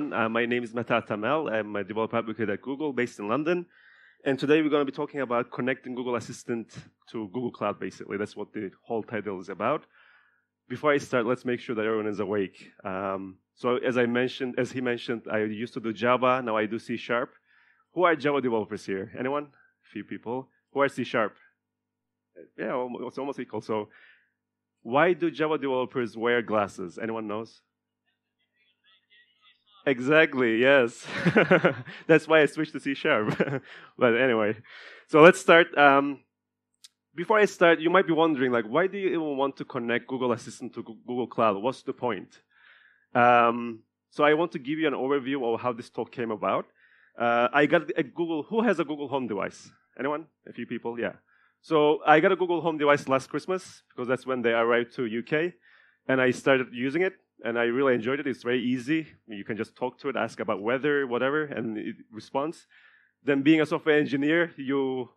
everyone. My name is Mete Atamel. I'm a developer advocate at Google, based in London. And today we're going to be talking about connecting Google Assistant to Google Cloud, basically. That's what the whole title is about. Before I start, let's make sure that everyone is awake. So as he mentioned, I used to do Java. Now I do C#. Who are Java developers here? Anyone? A few people. Who are C#? Yeah, it's almost equal. So why do Java developers wear glasses? Anyone knows? Exactly, yes. That's why I switched to C#. But anyway, so let's start. Before I start, you might be wondering, like, why do you even want to connect Google Assistant to Google Cloud? What's the point? So I want to give you an overview of how this talk came about. I got a Google. Who has a Google Home device? Anyone? A few people, yeah. So I got a Google Home device last Christmas because that's when they arrived to UK, and I started using it, and I really enjoyed it. It's very easy. You can just talk to it, ask about weather, whatever, and it responds. Then being a software engineer, you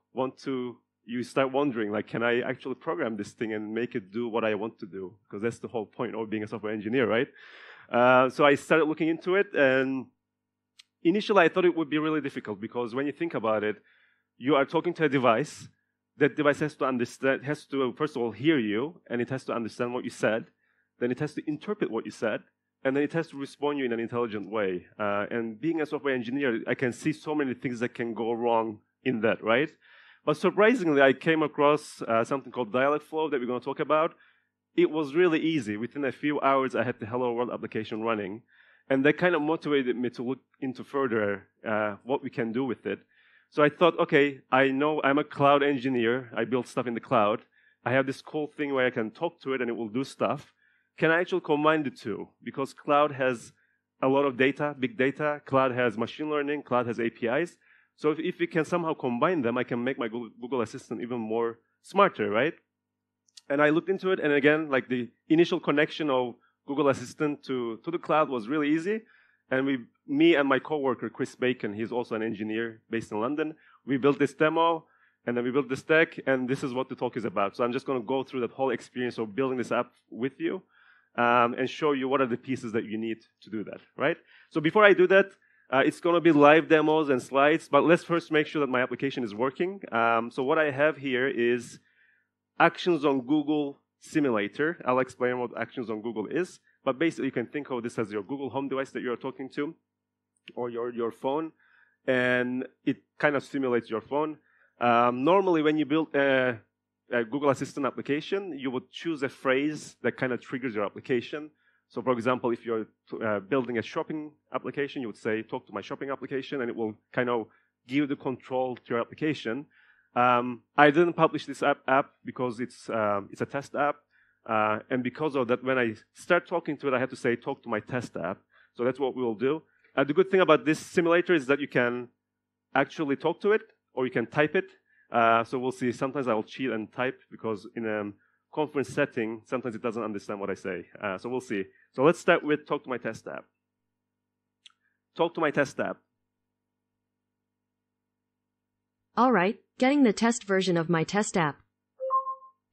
start wondering, like, can I actually program this thing and make it do what I want to do? Because that's the whole point of being a software engineer, right? So I started looking into it, and initially I thought it would be really difficult because when you think about it, you are talking to a device. That device has to first of all hear you, and it has to understand what you said. Then it has to interpret what you said, and then it has to respond to you in an intelligent way. And being a software engineer, I can see so many things that can go wrong in that, right? But surprisingly, I came across something called Dialogflow that we're going to talk about. It was really easy. Within a few hours, I had the Hello World application running, and that kind of motivated me to look into further what we can do with it. So I thought, okay, I know I'm a cloud engineer. I build stuff in the cloud. I have this cool thing where I can talk to it and it will do stuff. Can I actually combine the two? Because cloud has a lot of data, big data. Cloud has machine learning. Cloud has APIs. So if we can somehow combine them, I can make my Google Assistant even more smarter, right? And I looked into it, and again, like the initial connection of Google Assistant to the cloud was really easy. And me and my coworker, Chris Bacon, he's also an engineer based in London, we built this demo, and then we built this deck, and this is what the talk is about. So I'm just going to go through that whole experience of building this app with you and show you what are the pieces that you need to do that, right? So before I do that, it's going to be live demos and slides, but let's first make sure that my application is working. So what I have here is Actions on Google Simulator. I'll explain what Actions on Google is. But basically, you can think of this as your Google Home device that you're talking to, or your phone, and it kind of simulates your phone. Normally, when you build a Google Assistant application, you would choose a phrase that kind of triggers your application. So, for example, if you're building a shopping application, you would say, talk to my shopping application, and it will kind of give the control to your application. I didn't publish this app because it's a test app. And because of that, when I start talking to it, I have to say, talk to my test app. So that's what we will do. The good thing about this simulator is that you can actually talk to it, or you can type it. So we'll see. Sometimes I'll cheat and type, because in a conference setting, sometimes it doesn't understand what I say. So we'll see. So let's start with talk to my test app. Talk to my test app. All right, getting the test version of my test app.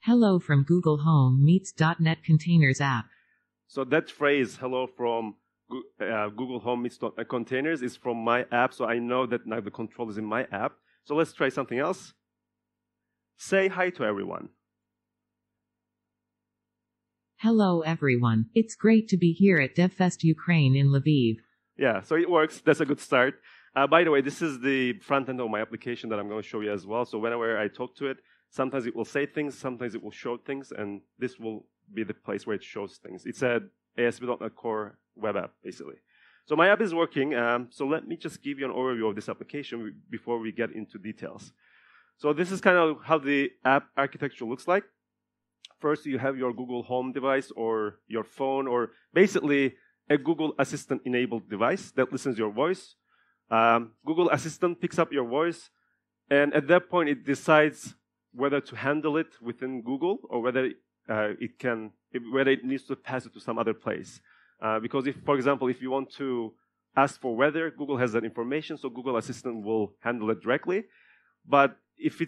Hello from Google Home meets .NET Containers app. So that phrase, hello from Google Home meets .NET Containers, is from my app, so I know that now the control is in my app. So let's try something else. Say hi to everyone. Hello everyone. It's great to be here at DevFest Ukraine in Lviv. Yeah, so it works. That's a good start. By the way, this is the front end of my application that I'm going to show you as well. So whenever I talk to it, sometimes it will say things, sometimes it will show things, and this will be the place where it shows things. It's a ASP.NET Core web app, basically. So my app is working. So let me just give you an overview of this application before we get into details. So this is kind of how the app architecture looks like. First, you have your Google Home device or your phone, or basically a Google Assistant-enabled device that listens to your voice. Google Assistant picks up your voice, and at that point, it decides whether to handle it within Google or whether it needs to pass it to some other place. Because if, for example, if you want to ask for weather, Google has that information, so Google Assistant will handle it directly. But if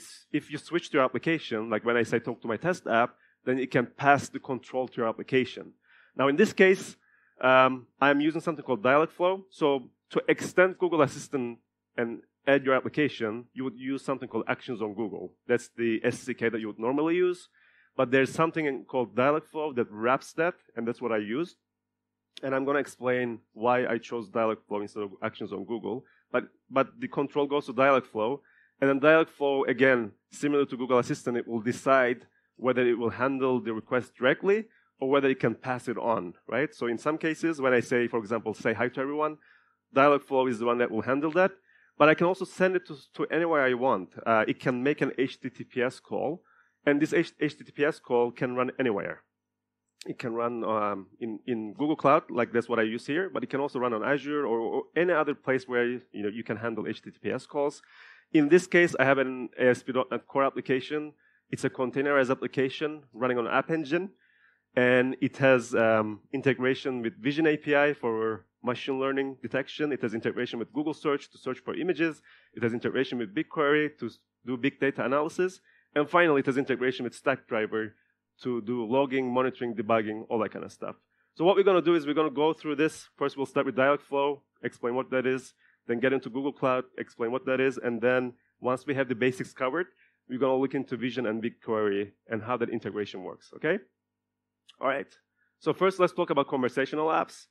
you switch to your application, like when I say talk to my test app, then it can pass the control to your application. Now, in this case, I'm using something called Dialogflow. So to extend Google Assistant and add your application, you would use something called Actions on Google. That's the SDK that you would normally use. But there's something called Dialogflow that wraps that, and that's what I used. And I'm going to explain why I chose Dialogflow instead of Actions on Google. But the control goes to Dialogflow. And then Dialogflow, again, similar to Google Assistant, it will decide whether it will handle the request directly or whether it can pass it on, right? So in some cases, when I say, for example, say hi to everyone, Dialogflow is the one that will handle that. But I can also send it to anywhere I want. It can make an HTTPS call. And this HTTPS call can run anywhere. It can run in Google Cloud, like that's what I use here, but it can also run on Azure or any other place where you can handle HTTPS calls. In this case, I have an ASP.NET Core application. It's a containerized application running on App Engine, and it has integration with Vision API for machine learning detection. It has integration with Google Search to search for images. It has integration with BigQuery to do big data analysis. And finally, it has integration with Stackdriver to do logging, monitoring, debugging, all that kind of stuff. So what we're going to do is we're going to go through this. First, we'll start with Dialogflow, explain what that is, then get into Google Cloud, explain what that is, and then once we have the basics covered, we're going to look into Vision and BigQuery and how that integration works, okay? All right. So first, let's talk about conversational apps.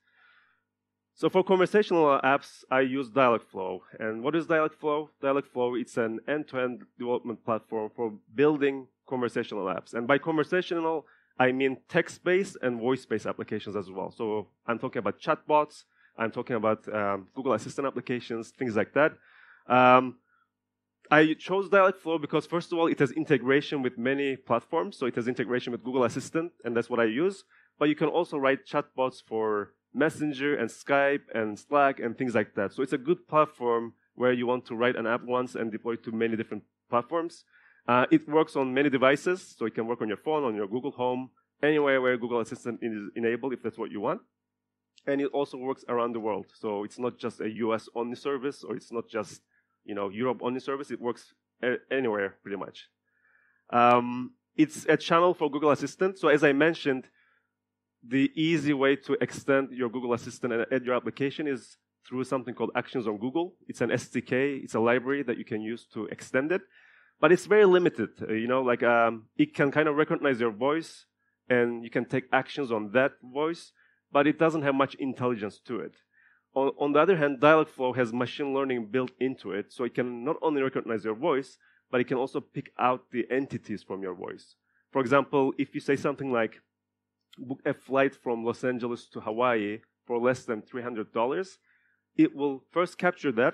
So for conversational apps, I use Dialogflow. And what is Dialogflow? Dialogflow, it's an end-to-end development platform for building conversational apps. And by conversational, I mean text-based and voice-based applications as well. So I'm talking about chatbots. I'm talking about Google Assistant applications, things like that. I chose Dialogflow because, first of all, it has integration with many platforms. So it has integration with Google Assistant, and that's what I use. But you can also write chatbots for Messenger and Skype and Slack and things like that. So it's a good platform where you want to write an app once and deploy it to many different platforms. It works on many devices, so it can work on your phone, on your Google Home, anywhere where Google Assistant is enabled if that's what you want. And it also works around the world. So it's not just a US-only service, or it's not just Europe-only service. It works anywhere pretty much. It's a channel for Google Assistant. So as I mentioned, the easy way to extend your Google Assistant and add your application is through something called Actions on Google. It's an SDK. It's a library that you can use to extend it. But it's very limited. It can kind of recognize your voice, and you can take actions on that voice, but it doesn't have much intelligence to it. On the other hand, Dialogflow has machine learning built into it, so it can not only recognize your voice, but it can also pick out the entities from your voice. For example, if you say something like, book a flight from Los Angeles to Hawaii for less than $300, it will first capture that,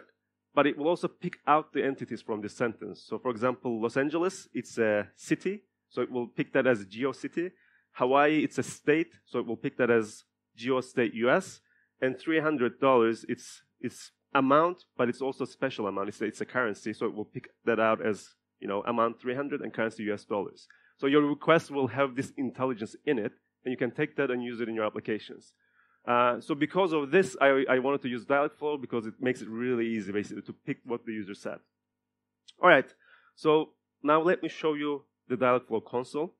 but it will also pick out the entities from this sentence. So for example, Los Angeles, it's a city, so it will pick that as GeoCity. Hawaii, it's a state, so it will pick that as GeoState US. And $300, it's amount, but it's also a special amount. It's a currency, so it will pick that out as amount 300 and currency US dollars. So your request will have this intelligence in it, and you can take that and use it in your applications. So because of this, I wanted to use Dialogflow because it makes it really easy, basically, to pick what the user said. All right, so now let me show you the Dialogflow console.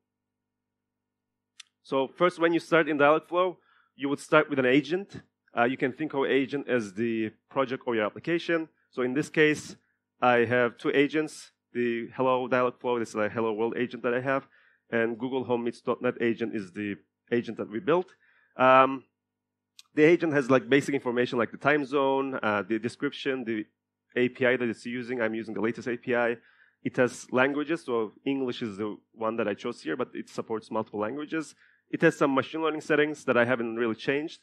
So first, when you start in Dialogflow, you would start with an agent. You can think of agent as the project or your application. So in this case, I have two agents. The Hello Dialogflow is the Hello World agent that I have, and Google Home Meets.NET agent is the agent that we built. The agent has like basic information like the time zone, the description, the API that it's using. I'm using the latest API. It has languages, so English is the one that I chose here, but it supports multiple languages. It has some machine learning settings that I haven't really changed.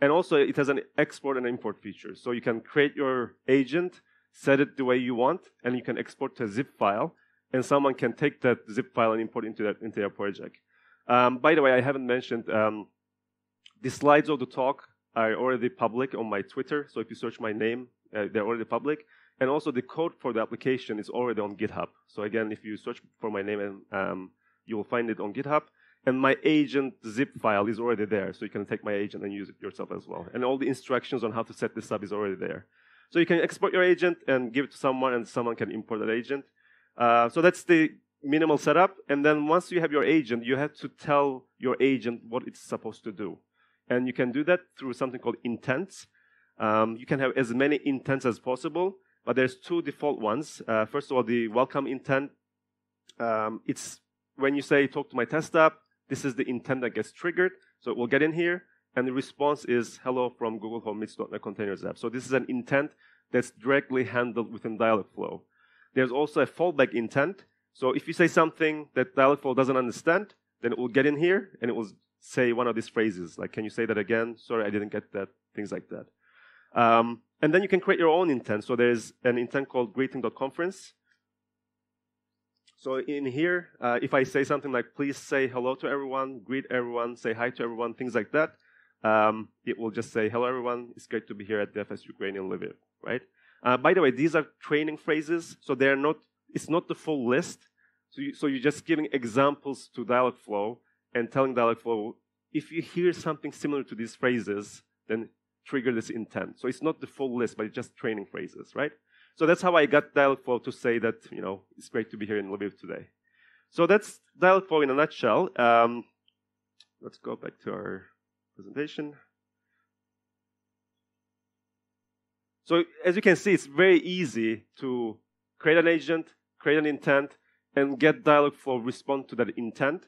And also, it has an export and import feature. So you can create your agent, set it the way you want, and you can export to a zip file, and someone can take that zip file and import into your project. By the way, I haven't mentioned, the slides of the talk are already public on my Twitter. So if you search my name, they're already public. And also, the code for the application is already on GitHub. So again, if you search for my name, you will find it on GitHub. And my agent zip file is already there, so you can take my agent and use it yourself as well. And all the instructions on how to set this up is already there. So you can export your agent and give it to someone, and someone can import that agent. So that's the minimal setup. And then once you have your agent, you have to tell your agent what it's supposed to do. And you can do that through something called intents. You can have as many intents as possible, but there's two default ones. First of all, the welcome intent. It's when you say talk to my test app, this is the intent that gets triggered. So it will get in here, and the response is hello from Google Home Meets.NET Containers app. So this is an intent that's directly handled within Dialogflow. There's also a fallback intent. So if you say something that Dialogflow doesn't understand, then it will get in here and it will say one of these phrases, like, can you say that again? Sorry, I didn't get that, things like that. And then you can create your own intent. So there's an intent called greeting.conference. So in here, if I say something like, please say hello to everyone, greet everyone, say hi to everyone, things like that, it will just say, hello everyone, it's great to be here at DevFest Ukraine in Lviv, right? By the way, these are training phrases, so they're not, it's not the full list. So you're just giving examples to Dialogflow and telling Dialogflow, if you hear something similar to these phrases, then trigger this intent. So it's not the full list, but it's just training phrases, right? So that's how I got Dialogflow to say that, you know, it's great to be here in Lviv today. So that's Dialogflow in a nutshell. Let's go back to our presentation. So as you can see, it's very easy to create an agent, create an intent, and get Dialogflow respond to that intent.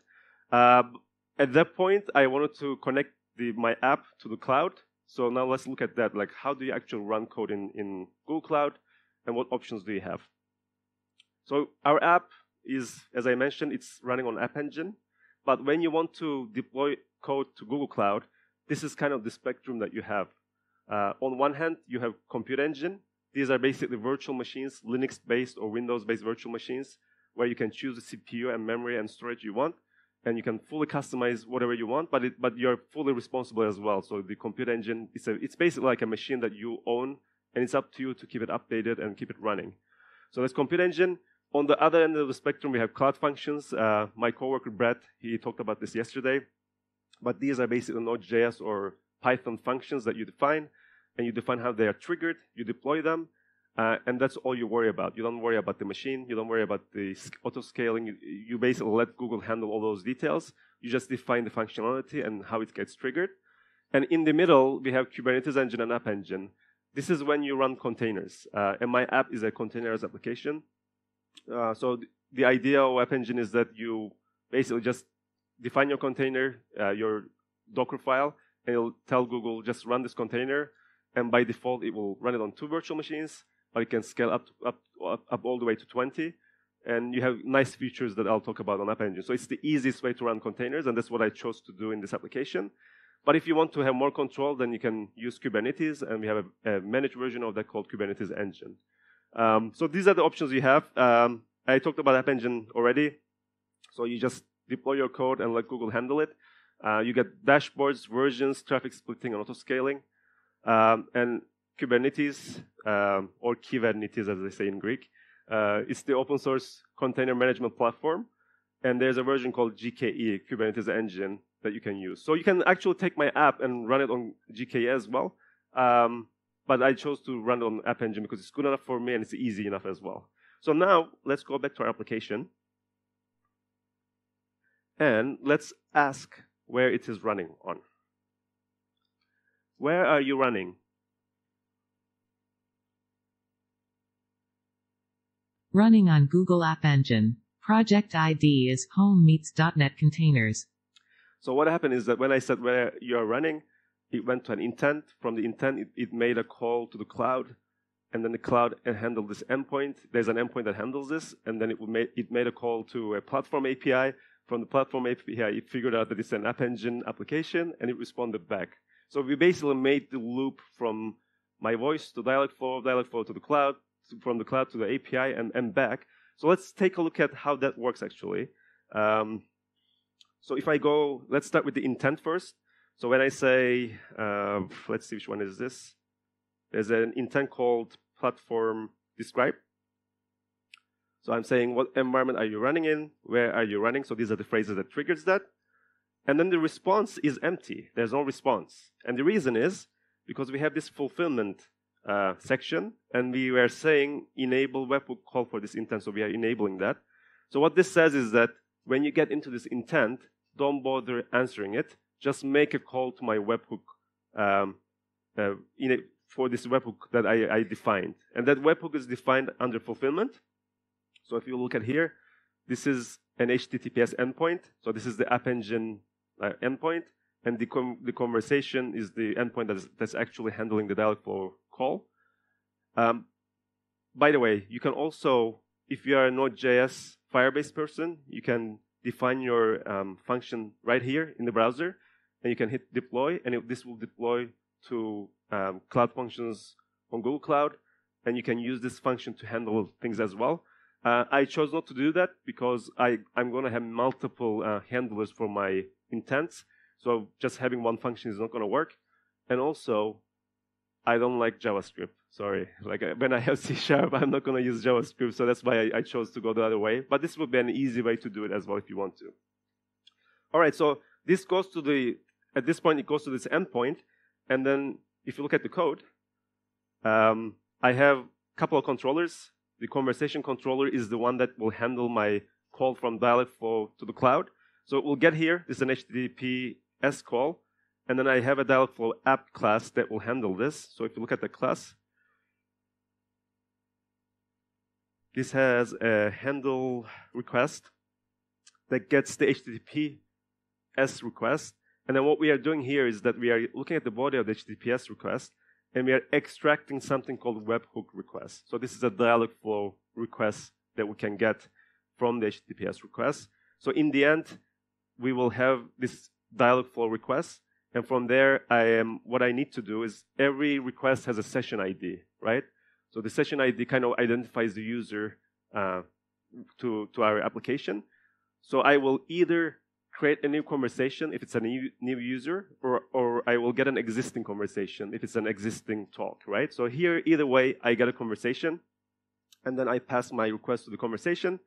At that point, I wanted to connect my app to the cloud. So now let's look at that. Like, how do you actually run code in Google Cloud, and what options do you have? So our app is, as I mentioned, it's running on App Engine. But when you want to deploy code to Google Cloud, this is kind of the spectrum that you have. On one hand, you have Compute Engine. These are basically virtual machines, Linux-based or Windows-based virtual machines, where you can choose the CPU and memory and storage you want, and you can fully customize whatever you want, but you're fully responsible as well. So the Compute Engine, it's basically like a machine that you own, and it's up to you to keep it updated and keep it running. So that's Compute Engine. On the other end of the spectrum, we have Cloud Functions. My coworker, Brett, he talked about this yesterday. But these are basically Node.js or Python functions that you define, and you define how they are triggered, you deploy them, and that's all you worry about. You don't worry about the machine, you don't worry about the auto-scaling. You basically let Google handle all those details. You just define the functionality and how it gets triggered. And in the middle, we have Kubernetes Engine and App Engine. This is when you run containers, and my app is a containers application. So the idea of App Engine is that you basically just define your container, your Docker file, and it'll tell Google, just run this container, and by default, it will run it on 2 virtual machines, but it can scale up all the way to 20, and you have nice features that I'll talk about on App Engine. So it's the easiest way to run containers, and that's what I chose to do in this application. But if you want to have more control, then you can use Kubernetes, and we have a managed version of that called Kubernetes Engine. So these are the options you have. I talked about App Engine already, so you just deploy your code and let Google handle it. You get dashboards, versions, traffic splitting, and auto-scaling. And Kubernetes, or Kubernetes as they say in Greek, it's the open source container management platform. And there's a version called GKE, Kubernetes Engine, that you can use. So you can actually take my app and run it on GKE as well. But I chose to run it on App Engine because it's good enough for me and it's easy enough as well. So now let's go back to our application. And let's ask where it is running on. Where are you running? Running on Google App Engine. Project ID is Home Meets.NET Containers. So what happened is that when I said where you are running, it went to an intent. From the intent, it made a call to the cloud, and then the cloud handled this endpoint. There's an endpoint that handles this, and then it made a call to a platform API. From the platform API, it figured out that it's an App Engine application, and it responded back. So we basically made the loop from my voice to Dialogflow, Dialogflow to the cloud, from the cloud to the API, and back. So let's take a look at how that works, actually. So if I go, let's start with the intent first. So when I say, let's see which one is this. There's an intent called platform describe. So I'm saying, what environment are you running in? Where are you running? So these are the phrases that triggers that. And then the response is empty. There's no response. And the reason is because we have this fulfillment section, and we were saying enable webhook call for this intent, so we are enabling that. So what this says is that when you get into this intent, don't bother answering it. just make a call to my webhook for this webhook that I defined. And that webhook is defined under fulfillment. So if you look at here, this is an HTTPS endpoint. So this is the App Engine endpoint. And the conversation is the endpoint that's actually handling the Dialogflow call. By the way, you can also, if you are a Node.js Firebase person, you can define your function right here in the browser, and you can hit deploy, and this will deploy to Cloud Functions on Google Cloud, and you can use this function to handle things as well. I chose not to do that because I'm going to have multiple handlers for my intents, so just having one function is not going to work. And also, I don't like JavaScript. Sorry, like when I have C#, I'm not going to use JavaScript, so that's why I chose to go the other way. But this would be an easy way to do it as well if you want to. All right, so this goes to at this point, it goes to this endpoint, and then if you look at the code, I have a couple of controllers. The conversation controller is the one that will handle my call from Dialogflow to the cloud. So it will get here. This is an HTTPS call. And then I have a Dialogflow app class that will handle this. So if you look at the class, this has a handle request that gets the HTTPS request. And then what we are doing here is that we are looking at the body of the HTTPS request, and we are extracting something called webhook request. So this is a Dialogflow request that we can get from the HTTPS request. So in the end, we will have this Dialogflow request. And from there, what I need to do is every request has a session ID, right? So the session ID kind of identifies the user to our application. So I will either create a new conversation if it's a new user, or I will get an existing conversation if it's an existing talk, right? So here, either way, I get a conversation, and then I pass my request to the conversation.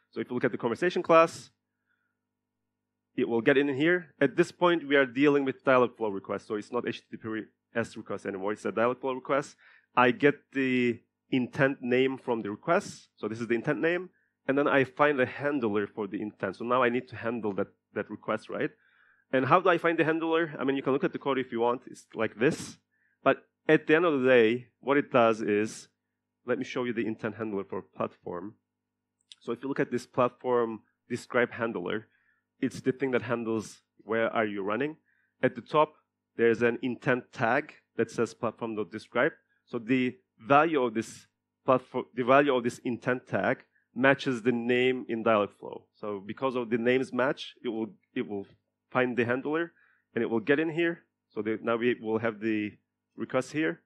So if you look at the conversation class, it will get in here. At this point, we are dealing with Dialogflow requests, so it's not HTTPS request anymore. It's a Dialogflow request. I get the intent name from the request, so this is the intent name, and then I find a handler for the intent. So now I need to handle that request, right? And how do I find the handler? I mean, you can look at the code if you want. It's like this. But at the end of the day, what it does is, let me show you the intent handler for platform. So if you look at this platform describe handler, it's the thing that handles where are you running. At the top, there's an intent tag that says platform.describe. So the value of this intent tag matches the name in Dialogflow. So because of the names match, it will find the handler and it will get in here. So now we will have the request here.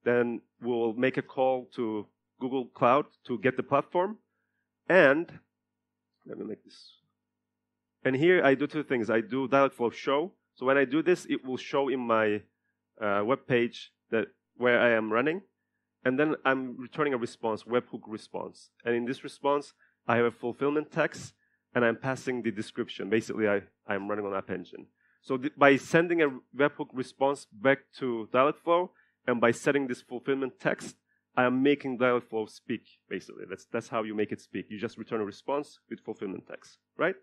Then we'll make a call to Google Cloud to get the platform. And let me make this. And here I do two things. I do Dialogflow show. So when I do this, it will show in my web page where I am running. And then I'm returning a response, webhook response. And in this response, I have a fulfillment text, and I'm passing the description. Basically, I'm running on App Engine. So by sending a webhook response back to Dialogflow, and by setting this fulfillment text, I am making Dialogflow speak, basically. That's how you make it speak. You just return a response with fulfillment text, right?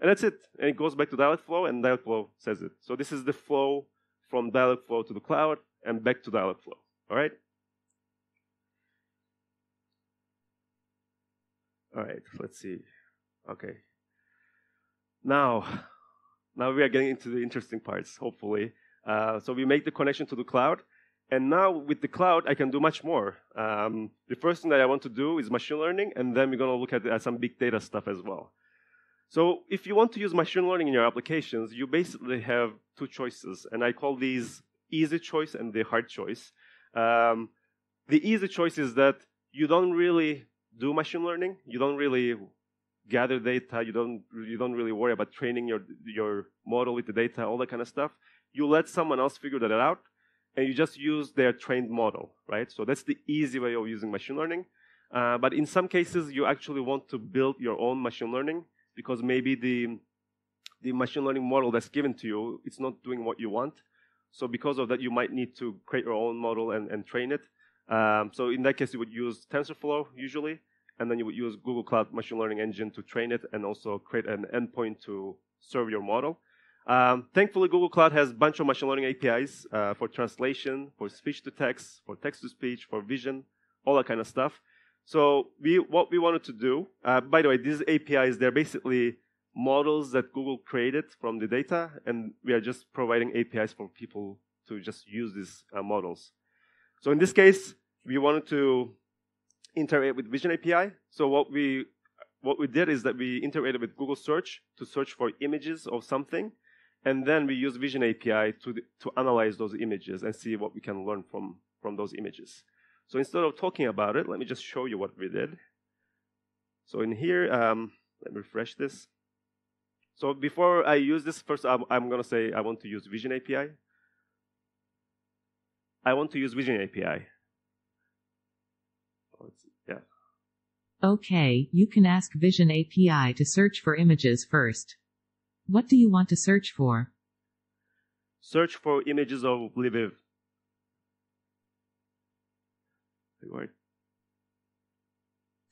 And that's it. And it goes back to Dialogflow, and Dialogflow says it. So this is the flow from Dialogflow to the cloud and back to Dialogflow, all right? All right, let's see. Okay. Now we are getting into the interesting parts, hopefully. So we make the connection to the cloud. And now with the cloud, I can do much more. The first thing that I want to do is machine learning, and then we're going to look at some big data stuff as well. So if you want to use machine learning in your applications, you basically have two choices. And I call these easy choice and the hard choice. The easy choice is that you don't really do machine learning. You don't really gather data. You don't really worry about training your model with the data, all that kind of stuff. You let someone else figure that out, and you just use their trained model, right? So that's the easy way of using machine learning. But in some cases, you actually want to build your own machine learning because maybe the machine learning model that's given to you, it's not doing what you want. So because of that, you might need to create your own model and train it. So in that case, you would use TensorFlow usually, and then you would use Google Cloud Machine Learning Engine to train it and also create an endpoint to serve your model. Thankfully, Google Cloud has a bunch of machine learning APIs for translation, for speech to text, for text to speech, for vision, all that kind of stuff. So what we wanted to do, by the way, these APIs, they're basically models that Google created from the data, and we are just providing APIs for people to just use these models. So in this case, we wanted to integrate with Vision API. So what we did is that we integrated with Google Search to search for images of something, and then we use Vision API to analyze those images and see what we can learn from those images. So instead of talking about it, let me just show you what we did. So in here, let me refresh this. So before I use this, first I'm going to say I want to use Vision API. I want to use Vision API. Yeah. Okay, you can ask Vision API to search for images first. What do you want to search for? Search for images of Lviv.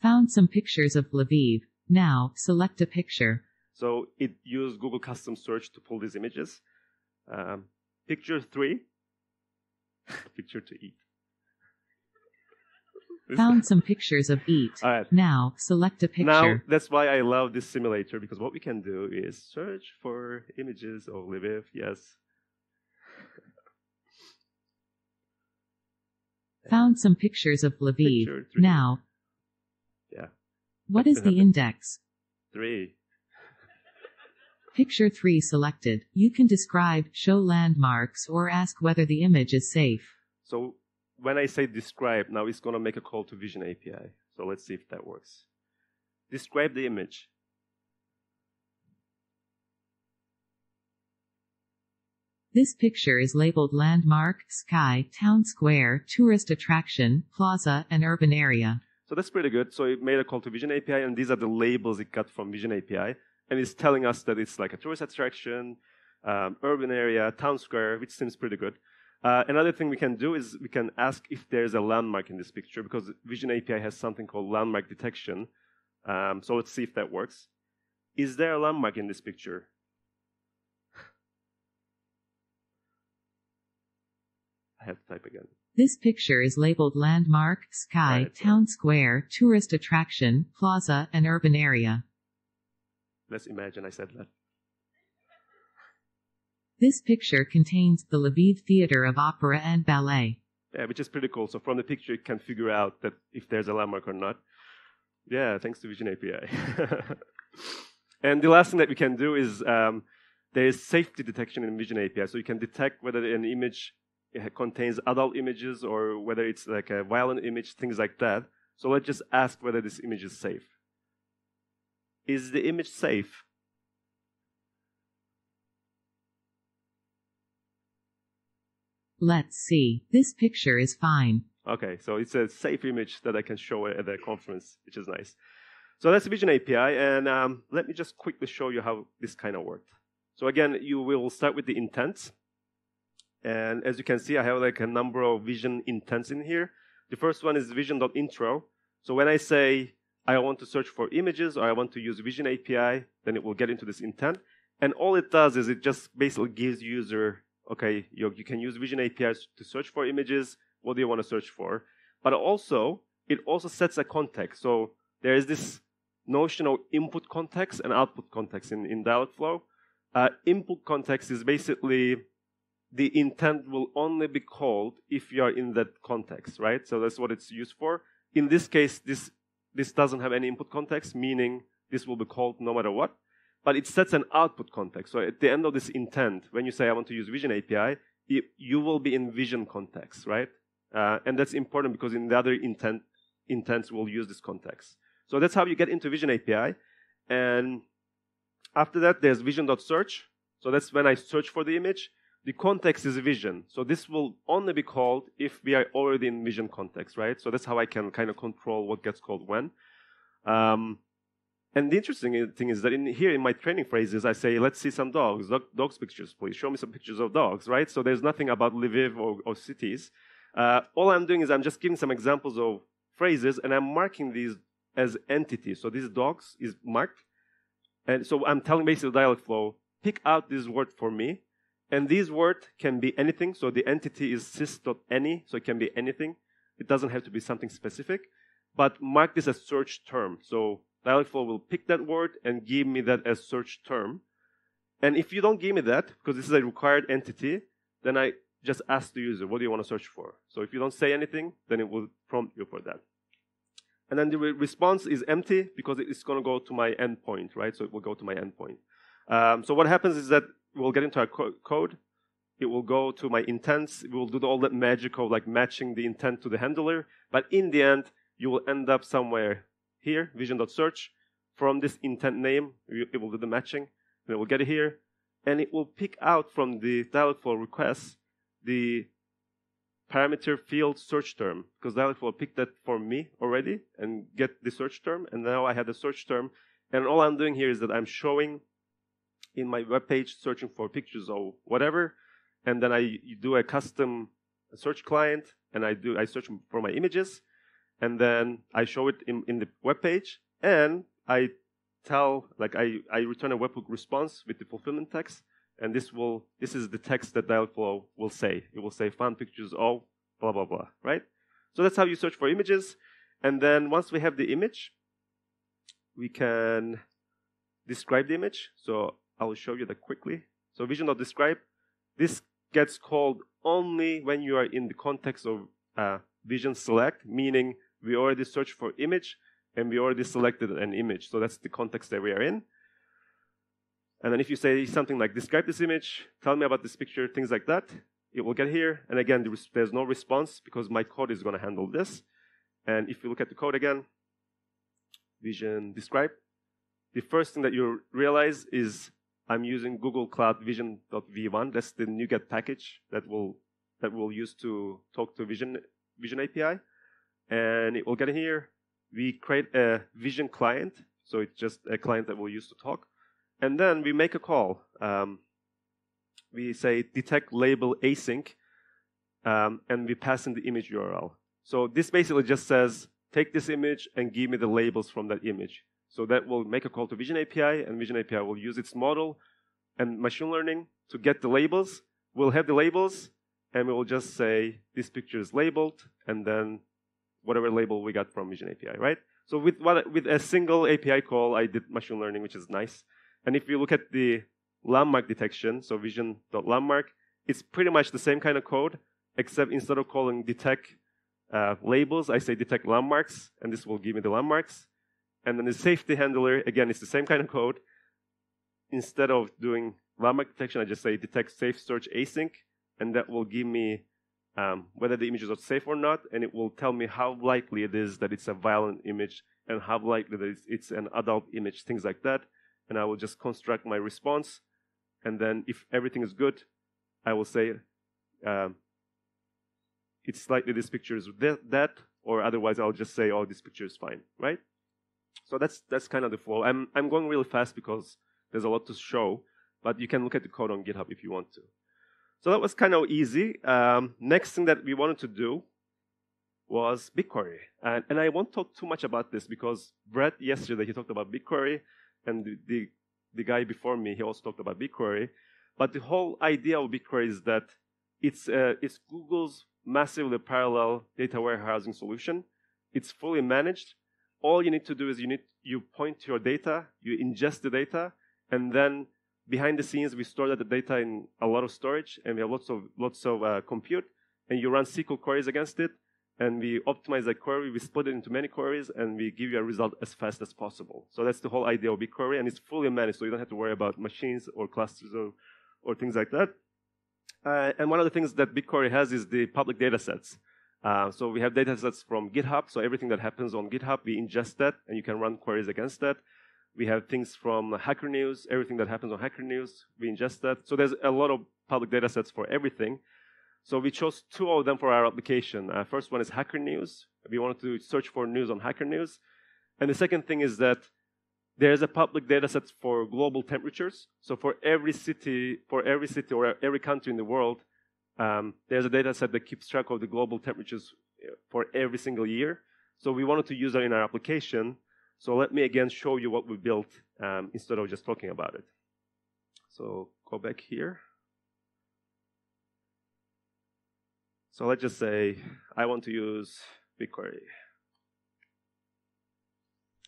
Found some pictures of Lviv. Now, select a picture. So it used Google Custom Search to pull these images. Picture 3. Picture to eat. Found some pictures of eat. All right. Now, select a picture. Now, that's why I love this simulator, because what we can do is search for images of Lviv. Yes. Found some pictures of Lviv. Now. Yeah. What is the index? 3. Picture 3 selected. You can describe, show landmarks, or ask whether the image is safe. So when I say describe, now it's going to make a call to Vision API. So let's see if that works. Describe the image. This picture is labeled landmark, sky, town square, tourist attraction, plaza, and urban area. So that's pretty good. So it made a call to Vision API, and these are the labels it got from Vision API. And it's telling us that it's like a tourist attraction, urban area, town square, which seems pretty good. Another thing we can do is we can ask if there's a landmark in this picture, because Vision API has something called landmark detection. So let's see if that works. Is there a landmark in this picture? I have to type again. This picture is labeled landmark, sky, Right. town square, tourist attraction, plaza, and urban area. Let's imagine I said that. This picture contains the Lviv Theater of Opera and Ballet. Yeah, which is pretty cool. So from the picture, you can figure out that if there's a landmark or not. Yeah, thanks to Vision API. And the last thing that we can do is there is safety detection in Vision API. So you can detect whether an image contains adult images or whether it's like a violent image, things like that. So let's just ask whether this image is safe. Is the image safe? Let's see. This picture is fine. Okay, so it's a safe image that I can show at the conference, which is nice. So that's Vision API, and let me just quickly show you how this kind of worked. So again, you will start with the intents. And as you can see, I have like a number of Vision intents in here. The first one is vision.intro. So when I say I want to search for images or I want to use Vision API, then it will get into this intent. And all it does is it just basically gives user, okay, you can use Vision APIs to search for images. What do you want to search for? But also, it also sets a context. So there is this notion of input context and output context in Dialogflow. Input context is basically the intent will only be called if you are in that context, right? So that's what it's used for. In this case, this doesn't have any input context, meaning this will be called no matter what. But it sets an output context. So at the end of this intent, when you say I want to use Vision API, you will be in Vision context, right? And that's important because in the other intents will use this context. So that's how you get into Vision API. And after that, there's vision.search. So that's when I search for the image. The context is Vision. So this will only be called if we are already in Vision context, right? So that's how I can kind of control what gets called when. And the interesting thing is that in my training phrases, I say, let's see some dogs. Dogs pictures, please. Show me some pictures of dogs, right? So there's nothing about Lviv or cities. All I'm doing is I'm just giving some examples of phrases, and I'm marking these as entities. So these dogs is marked. And so I'm telling basically Dialogflow, pick out this word for me. And this word can be anything. So the entity is sys.any, so it can be anything. It doesn't have to be something specific. But mark this as search term. So Dialogflow will pick that word and give me that as search term. And if you don't give me that, because this is a required entity, then I just ask the user, what do you want to search for? So if you don't say anything, then it will prompt you for that. And then the response is empty because it's going to go to my endpoint, right? So it will go to my endpoint. So what happens is that we'll get into our code. It will go to my intents. It will do all that magic of like matching the intent to the handler. But in the end, you will end up somewhere here, vision.search. From this intent name, it will do the matching. And it will get it here. And it will pick out from the Dialogflow request the parameter field search term, because Dialogflow picked that for me already and get the search term. And now I have the search term. And all I'm doing here is that I'm showing in my web page searching for pictures or whatever. And then I do a custom search client, and I search for my images. And then I show it in the web page. And I return a webhook response with the fulfillment text, and this is the text that Dialogflow will say. It will say found pictures of blah blah blah, right? So that's how you search for images. And then once we have the image, we can describe the image. So I will show you that quickly. So vision.describe, this gets called only when you are in the context of vision select, meaning we already searched for image, and we already selected an image. So that's the context that we are in. And then if you say something like, describe this image, tell me about this picture, things like that, it will get here. And again, there's no response because my code is going to handle this. And if you look at the code again, vision describe, the first thing that you realize is I'm using Google Cloud Vision.v1. That's the NuGet package that we'll use to talk to Vision API. And it will get here. We create a Vision client, so it's just a client that we'll use to talk. And then we make a call. We say detect label async, and we pass in the image URL. So this basically just says, take this image and give me the labels from that image. So that will make a call to Vision API, and Vision API will use its model and machine learning to get the labels. We'll have the labels, and we will just say, this picture is labeled, and then whatever label we got from Vision API, right? So with a single API call, I did machine learning, which is nice. And if you look at the landmark detection, so vision.landmark, it's pretty much the same kind of code, except instead of calling detect labels, I say detect landmarks, and this will give me the landmarks. And then the safety handler, again, it's the same kind of code. Instead of doing landmark detection, I just say detect safe search async, and that will give me whether the images are safe or not, and it will tell me how likely it is that it's a violent image and how likely that it's an adult image, things like that. And I will just construct my response. And then if everything is good, I will say it's likely this picture is that, or otherwise I'll just say, oh, this picture is fine, right? So that's kind of the flow. I'm going really fast because there's a lot to show, but you can look at the code on GitHub if you want to. So that was kind of easy. Next thing that we wanted to do was BigQuery. And I won't talk too much about this because Brett yesterday, he talked about BigQuery, and the guy before me, he also talked about BigQuery. But the whole idea of BigQuery is that it's Google's massively parallel data warehousing solution. It's fully managed. All you need to do is you point to your data, you ingest the data, and then behind the scenes, we store that data in a lot of storage, and we have lots of compute, and you run SQL queries against it, and we optimize that query, we split it into many queries, and we give you a result as fast as possible. So that's the whole idea of BigQuery, and it's fully managed, so you don't have to worry about machines or clusters or things like that. And one of the things that BigQuery has is the public data sets. So we have data sets from GitHub, so everything that happens on GitHub, we ingest that, and you can run queries against that. We have things from Hacker News, everything that happens on Hacker News, we ingest that. So there's a lot of public data sets for everything. So we chose two of them for our application. First one is Hacker News. We wanted to search for news on Hacker News. And the second thing is that there's a public data set for global temperatures. So for every city or every country in the world, there's a data set that keeps track of the global temperatures for every single year. So we wanted to use that in our application. So let me again show you what we built instead of just talking about it. So go back here. So let's just say I want to use BigQuery.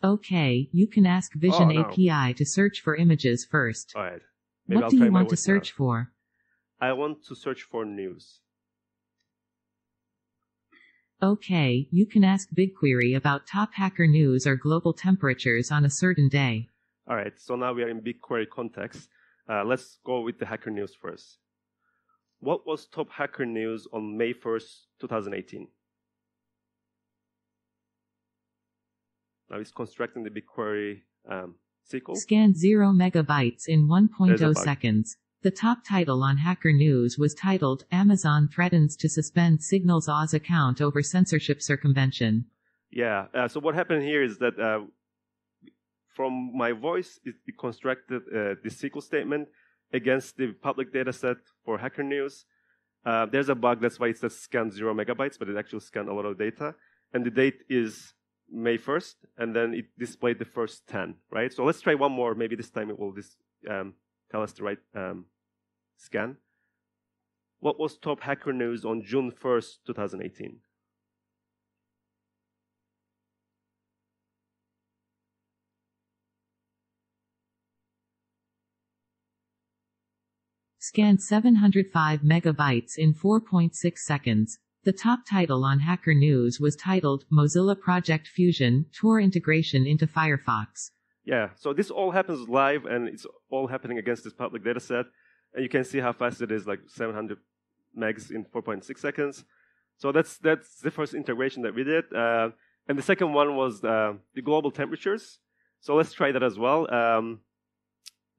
Okay, you can ask Vision Oh, no. API to search for images first. All right. Maybe What I'll do try you my want to voice now. search for? I want to search for news. Okay, you can ask BigQuery about top hacker news or global temperatures on a certain day. All right, so now we are in BigQuery context. Let's go with the hacker news first. What was top hacker news on May 1st, 2018? Now it's constructing the BigQuery SQL. Scanned 0 megabytes in There's a 1.0 bug. seconds. The top title on Hacker News was titled, Amazon Threatens to Suspend Signal's Oz Account Over Censorship Circumvention. Yeah, so what happened here is that from my voice, it constructed the SQL statement against the public data set for Hacker News. There's a bug, that's why it says scan 0 megabytes, but it actually scanned a lot of data. And the date is May 1st, and then it displayed the first 10, right? So let's try one more. Maybe this time it will tell us the right scan. What was top hacker news on June 1st, 2018? Scanned 705 megabytes in 4.6 seconds. The top title on Hacker News was titled, Mozilla Project Fusion, Tor Integration into Firefox. Yeah, so this all happens live, and it's all happening against this public data set. And you can see how fast it is, like 700 megs in 4.6 seconds. So that's the first integration that we did. And the second one was the global temperatures. So let's try that as well.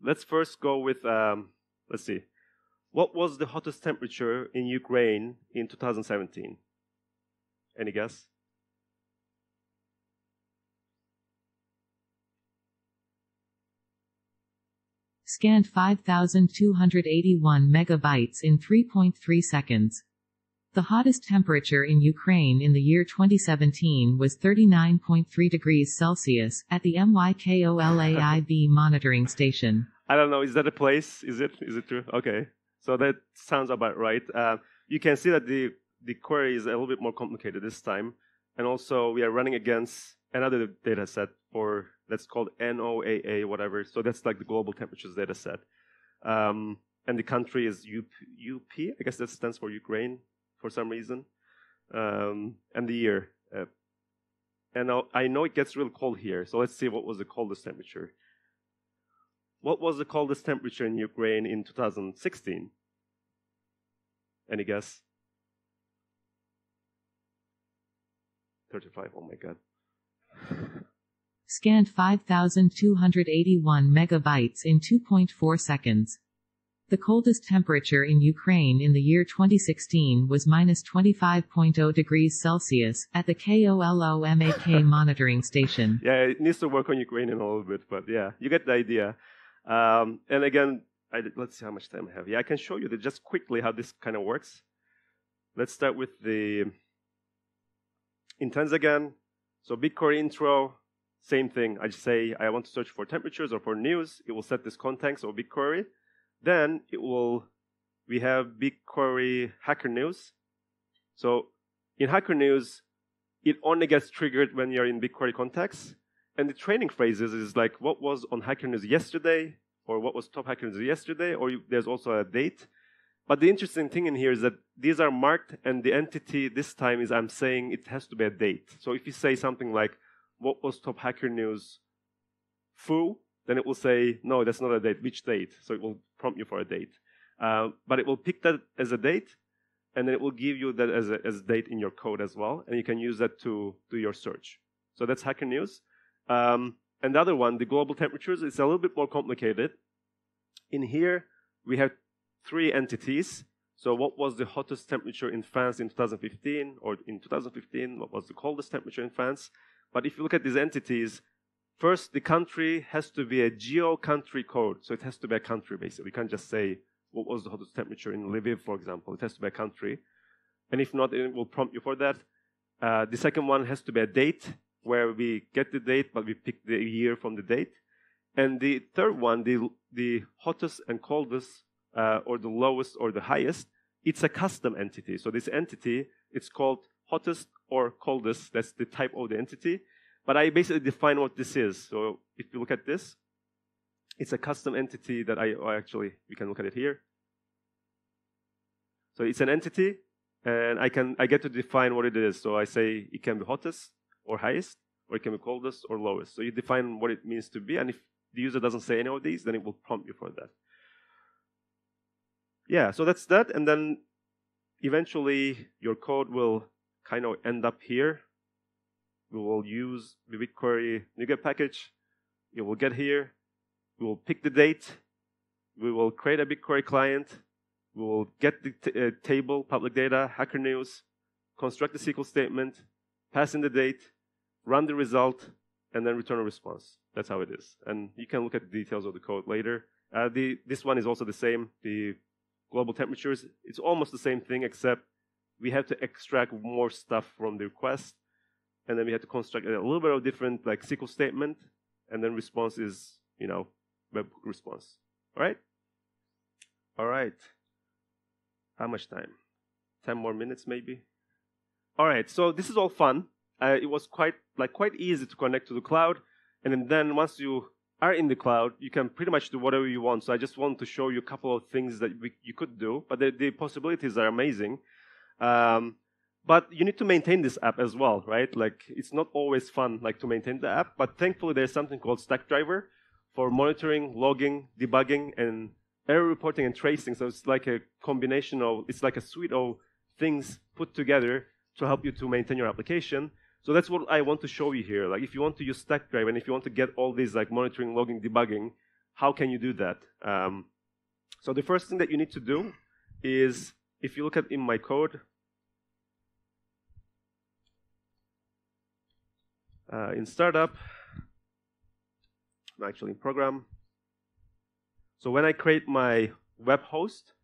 Let's first go with, let's see. What was the hottest temperature in Ukraine in 2017? Any guess? Scanned 5,281 megabytes in 3.3 seconds. The hottest temperature in Ukraine in the year 2017 was 39.3 degrees Celsius at the MYKOLAIV monitoring station. I don't know. Is that a place? Is it true? Okay. So that sounds about right. You can see that the query is a little bit more complicated this time. And also we are running against another data set that's called NOAA, whatever. So that's like the global temperatures data set. And the country is UP. I guess that stands for Ukraine for some reason. And the year. And I know it gets real cold here. So let's see what was the coldest temperature. What was the coldest temperature in Ukraine in 2016? Any guess? 35, oh my god. Scanned 5,281 megabytes in 2.4 seconds. The coldest temperature in Ukraine in the year 2016 was minus 25.0 degrees Celsius at the KOLOMAK monitoring station. Yeah, it needs to work on Ukrainian a little bit, but yeah, you get the idea. And again, let's see how much time I have. Yeah, I can show you just quickly how this kind of works. Let's start with the Inturns again. So BigQuery intro, same thing. I just say I want to search for temperatures or for news. It will set this context of BigQuery. Then we have BigQuery Hacker News. So in Hacker News, it only gets triggered when you're in BigQuery context. And the training phrases is like what was on Hacker News yesterday, or what was top Hacker News yesterday, or there's also a date. But the interesting thing in here is that these are marked, and the entity this time is I'm saying it has to be a date. So if you say something like, what was top Hacker News foo, then it will say, no, that's not a date. Which date? So it will prompt you for a date. But it will pick that as a date, and then it will give you that as a date in your code as well, and you can use that to do your search. So that's Hacker News. And the other one, the global temperatures, is a little bit more complicated. In here, we have 3 entities. So what was the hottest temperature in France in 2015? Or in 2015, what was the coldest temperature in France? But if you look at these entities, first, the country has to be a geo-country code. So it has to be a country, basically. You can't just say, what was the hottest temperature in Lviv, for example. It has to be a country. And if not, it will prompt you for that. The second one has to be a date, where we get the date, but we pick the year from the date. And the third one, the hottest and coldest, or the lowest or the highest, it's a custom entity. So this entity, it's called hottest or coldest. That's the type of the entity. But I basically define what this is. So if you look at this, it's a custom entity that actually, we can look at it here. So it's an entity, and I get to define what it is. So I say it can be hottest or highest, or it can be coldest or lowest. So you define what it means to be, and if the user doesn't say any of these, then it will prompt you for that. Yeah, so that's that, and then eventually your code will kind of end up here. We will use the BigQuery NuGet package. It will get here. We will pick the date. We will create a BigQuery client. We will get the table, public data, Hacker News, construct the SQL statement, pass in the date, run the result, and then return a response. That's how it is. And you can look at the details of the code later. This one is also the same. The global temperatures, it's almost the same thing, except we have to extract more stuff from the request. And then we have to construct a little bit of different like SQL statement. And then response is, web response. All right? All right. How much time? 10 more minutes, maybe? All right, so this is all fun. It was quite easy to connect to the cloud. And then once you are in the cloud, you can pretty much do whatever you want. So I just want to show you a couple of things that you could do. But the possibilities are amazing. But you need to maintain this app as well, right? Like, it's not always fun to maintain the app. But thankfully, there's something called Stackdriver for monitoring, logging, debugging, and error reporting and tracing. So it's like a combination of, it's like a suite of things put together to help you to maintain your application. So that's what I want to show you here. Like, if you want to use Stackdriver and if you want to get all these like monitoring, logging, debugging, how can you do that? So the first thing that you need to do is, if you look at in my code, in startup, actually in program. So when I create my web host,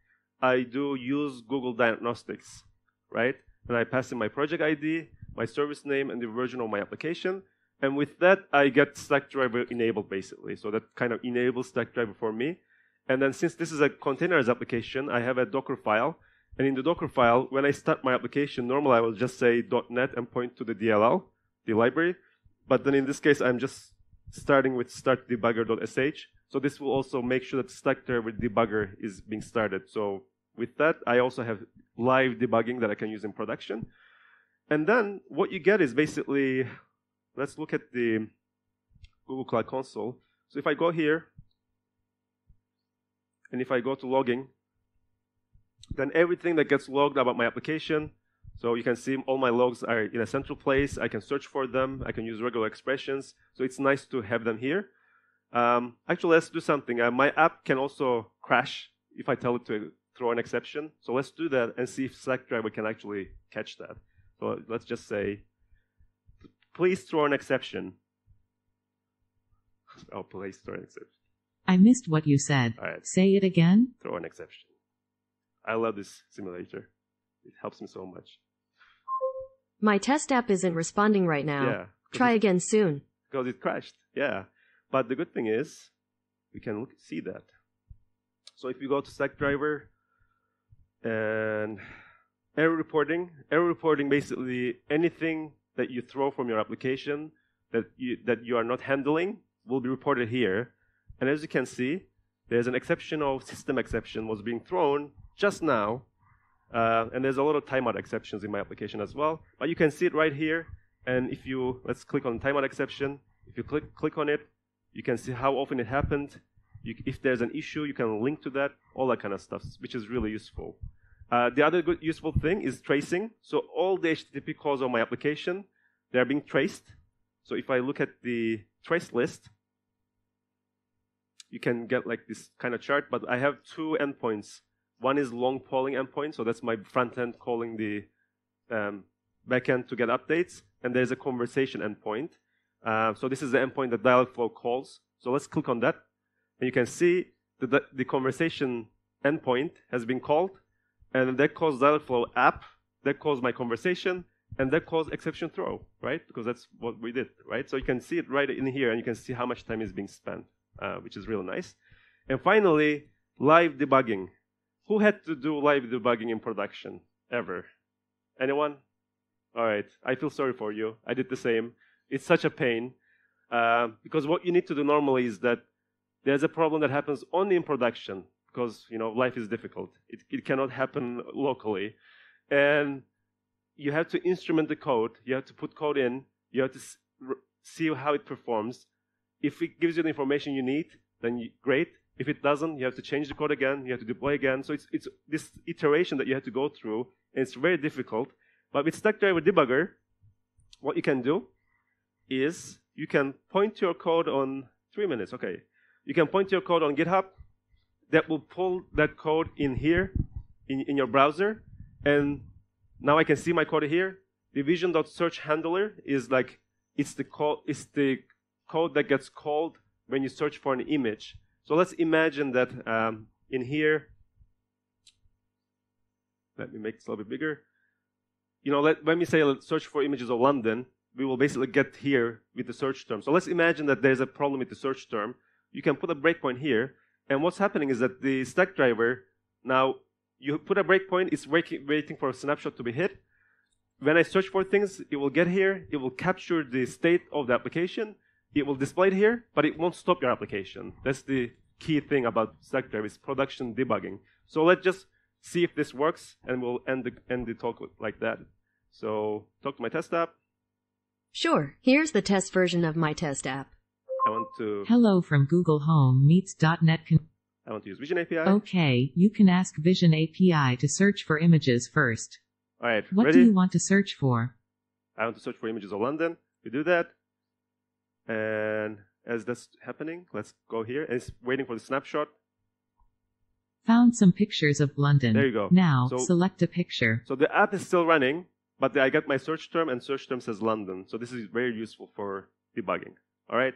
I do use Google Diagnostics, right? And I pass in my project ID, my service name, and the version of my application. And with that, I get Stackdriver enabled, basically. So that kind of enables Stackdriver for me. And then since this is a containerized application, I have a Docker file. And in the Docker file, when I start my application, normally I will just say .NET and point to the DLL, the library. But then in this case, I'm just starting with startdebugger.sh. So this will also make sure that Stackdriver debugger is being started. So with that, I also have live debugging that I can use in production. And then what you get is basically, let's look at the Google Cloud Console. So if I go here, and if I go to logging, then everything that gets logged about my application, so you can see all my logs are in a central place. I can search for them. I can use regular expressions. So it's nice to have them here. Actually, let's do something. My app can also crash if I tell it to throw an exception. So let's do that and see if Stackdriver can actually catch that. So let's just say, please throw an exception. Oh, please throw an exception. I missed what you said. All right. Say it again. Throw an exception. I love this simulator. It helps me so much. My test app isn't responding right now. Yeah. Try again soon. Because it crashed. Yeah. But the good thing is, we can see that. So if you go to Stackdriver and error reporting basically anything that you throw from your application that you are not handling will be reported here. And as you can see, there's an exception of system exception was being thrown just now. And there's a lot of timeout exceptions in my application as well. But you can see it right here. And if you, let's click on timeout exception. If you click on it, you can see how often it happened. If there's an issue, you can link to that, all that kind of stuff, which is really useful. The other good useful thing is tracing. So all the HTTP calls on my application, they're being traced. So if I look at the trace list, you can get like this kind of chart, but I have two endpoints. One is long polling endpoint, so that's my front end calling the back end to get updates, and there's a conversation endpoint. So this is the endpoint that Dialogflow calls. So let's click on that, and you can see that the conversation endpoint has been called, and that calls Dialogflow app, that calls my conversation, and that calls exception throw, right? Because that's what we did, right? So you can see it right in here, and you can see how much time is being spent, which is really nice. And finally, live debugging. Who had to do live debugging in production ever? Anyone? All right, I feel sorry for you. I did the same. It's such a pain because what you need to do normally is that there's a problem that happens only in production because life is difficult. It cannot happen locally, and you have to instrument the code. You have to put code in. You have to see how it performs. If it gives you the information you need, then great. If it doesn't, you have to change the code again. You have to deploy again. So it's this iteration that you have to go through, and it's very difficult. But with Stackdriver Debugger, what you can do is you can point your code on 3 minutes. Okay, you can point your code on GitHub. That will pull that code in here in your browser, and now I can see my code here. The vision.search handler is like it's the code that gets called when you search for an image. So let's imagine that in here, let me make this a little bit bigger. When we say search for images of London, we will basically get here with the search term. So let's imagine that there's a problem with the search term. You can put a breakpoint here, and what's happening is that the Stackdriver, now you put a breakpoint, it's waiting for a snapshot to be hit. When I search for things, it will get here, it will capture the state of the application, it will display it here, but it won't stop your application. That's the key thing about Stackdriver, is production debugging. So let's just see if this works, and we'll end the talk like that. So talk to my test app. Sure, here's the test version of my test app. I want to... Hello from Google Home meets .NET. I want to use Vision API. Okay, you can ask Vision API to search for images first. All right, what ready? do you want to search for? I want to search for images of London. We do that. And as that's happening, let's go here. And it's waiting for the snapshot. Found some pictures of London. There you go. Now, So- select a picture. So the app is still running, but I got my search term, and search term says London. So this is very useful for debugging. All right?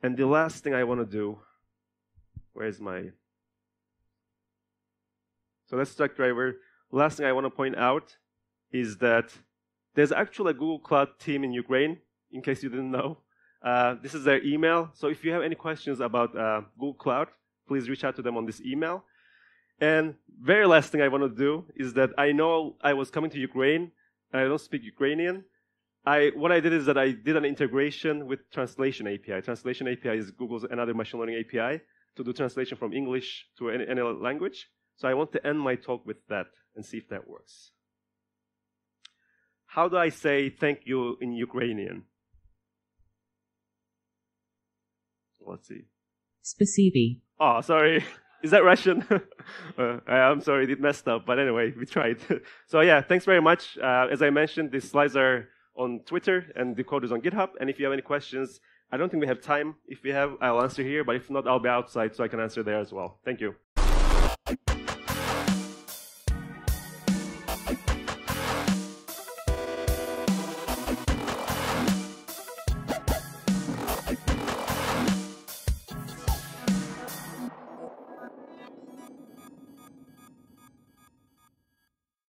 And the last thing I want to do, where's my... So that's Stackdriver. Last thing I want to point out is that there's actually a Google Cloud team in Ukraine, in case you didn't know. This is their email. So if you have any questions about Google Cloud, please reach out to them on this email. And very last thing I want to do is that I know I was coming to Ukraine, and I don't speak Ukrainian. What I did is that I did an integration with Translation API. Translation API is Google's another machine learning API to do translation from English to any language. So I want to end my talk with that and see if that works. How do I say thank you in Ukrainian? Let's see. Spasibi. Oh, sorry. Is that Russian? I'm sorry, it messed up. But anyway, we tried. So yeah, thanks very much. As I mentioned, these slides are on Twitter, and the code is on GitHub. And if you have any questions, I don't think we have time. If we have, I'll answer here. But if not, I'll be outside so I can answer there as well. Thank you.